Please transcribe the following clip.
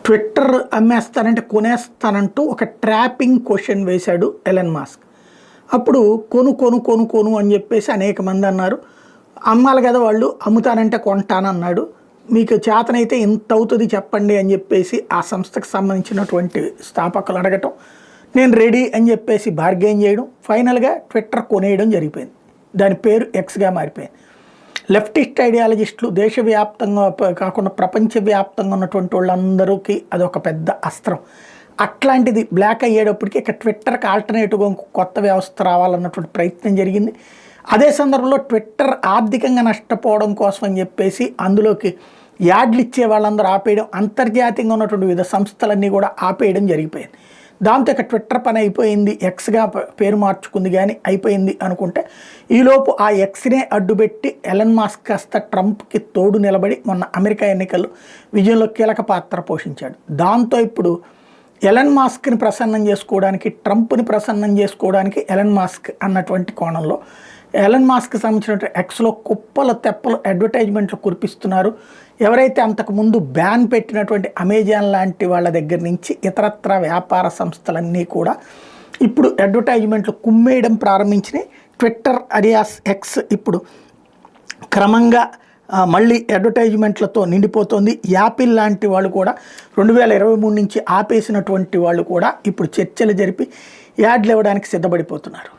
Twitter అమ్మేస్తానంటే కొనేస్తానంటూ ఒక trapping question వేశాడు Elon Musk. అప్పుడు కొను కొను కొను కొను అని చెప్పేసి అనేక మంది అన్నారు. అమ్మాలి కదా వాళ్ళు, అమ్ముతానంటే కొంటానన్నాడు. మీకు చేతనైతే ఇంత అవుతుంది చెప్పండి అని చెప్పేసి ఆ సంస్థకు సంబంధించినటువంటి స్థాపకులు అడగటం, నేను రెడీ అని చెప్పేసి బార్గెయిన్ చేయడం, ఫైనల్గా ట్విట్టర్ కొనేయడం జరిగిపోయింది. దాని పేరు ఎక్స్గా మారిపోయింది. లెఫ్టిస్ట్ ఐడియాలజిస్టులు దేశవ్యాప్తంగా కాకుండా ప్రపంచవ్యాప్తంగా ఉన్నటువంటి వాళ్ళందరికీ అదొక పెద్ద అస్త్రం. అట్లాంటిది బ్లాక్ అయ్యేటప్పటికి ఇక ట్విట్టర్కి ఆల్టర్నేటివ్గా కొత్త వ్యవస్థ రావాలన్నటువంటి ప్రయత్నం జరిగింది. అదే సందర్భంలో ట్విట్టర్ ఆర్థికంగా నష్టపోవడం కోసం అని చెప్పేసి అందులోకి యాడ్లు ఇచ్చే వాళ్ళందరూ ఆపేయడం, అంతర్జాతీయంగా ఉన్నటువంటి వివిధ సంస్థలన్నీ కూడా ఆపేయడం జరిగిపోయింది. దాంతో ఇక ట్విట్టర్ పని అయిపోయింది, ఎక్స్గా పేరు మార్చుకుంది కానీ అయిపోయింది అనుకుంటే, ఈలోపు ఆ ఎక్స్నే అడ్డుపెట్టి ఎలన్ మాస్క్ కాస్త ట్రంప్కి తోడు నిలబడి మొన్న అమెరికా ఎన్నికల్లో విజయంలో కీలక పాత్ర పోషించాడు. దాంతో ఇప్పుడు ఎలన్ మాస్క్ని ప్రసన్నం చేసుకోవడానికి, ట్రంప్ని ప్రసన్నం చేసుకోవడానికి ఎలన్ మాస్క్ అన్నటువంటి కోణంలో ఎలన్ మాస్క్కి సంబంధించిన ఎక్స్లో కుప్పలు తెప్పలు అడ్వర్టైజ్మెంట్లు కురిపిస్తున్నారు. ఎవరైతే అంతకుముందు బ్యాన్ పెట్టినటువంటి అమెజాన్ లాంటి వాళ్ళ దగ్గర నుంచి ఇతరత్ర వ్యాపార సంస్థలన్నీ కూడా ఇప్పుడు అడ్వర్టైజ్మెంట్లు కుమ్మేయడం ప్రారంభించినాయి. ట్విట్టర్ అలియాస్ ఎక్స్ ఇప్పుడు క్రమంగా మళ్ళీ అడ్వర్టైజ్మెంట్లతో నిండిపోతుంది. యాపిల్ లాంటి వాళ్ళు కూడా 2023 నుంచి ఆపేసినటువంటి వాళ్ళు కూడా ఇప్పుడు చర్చలు జరిపి యాడ్లు ఇవ్వడానికి సిద్ధపడిపోతున్నారు.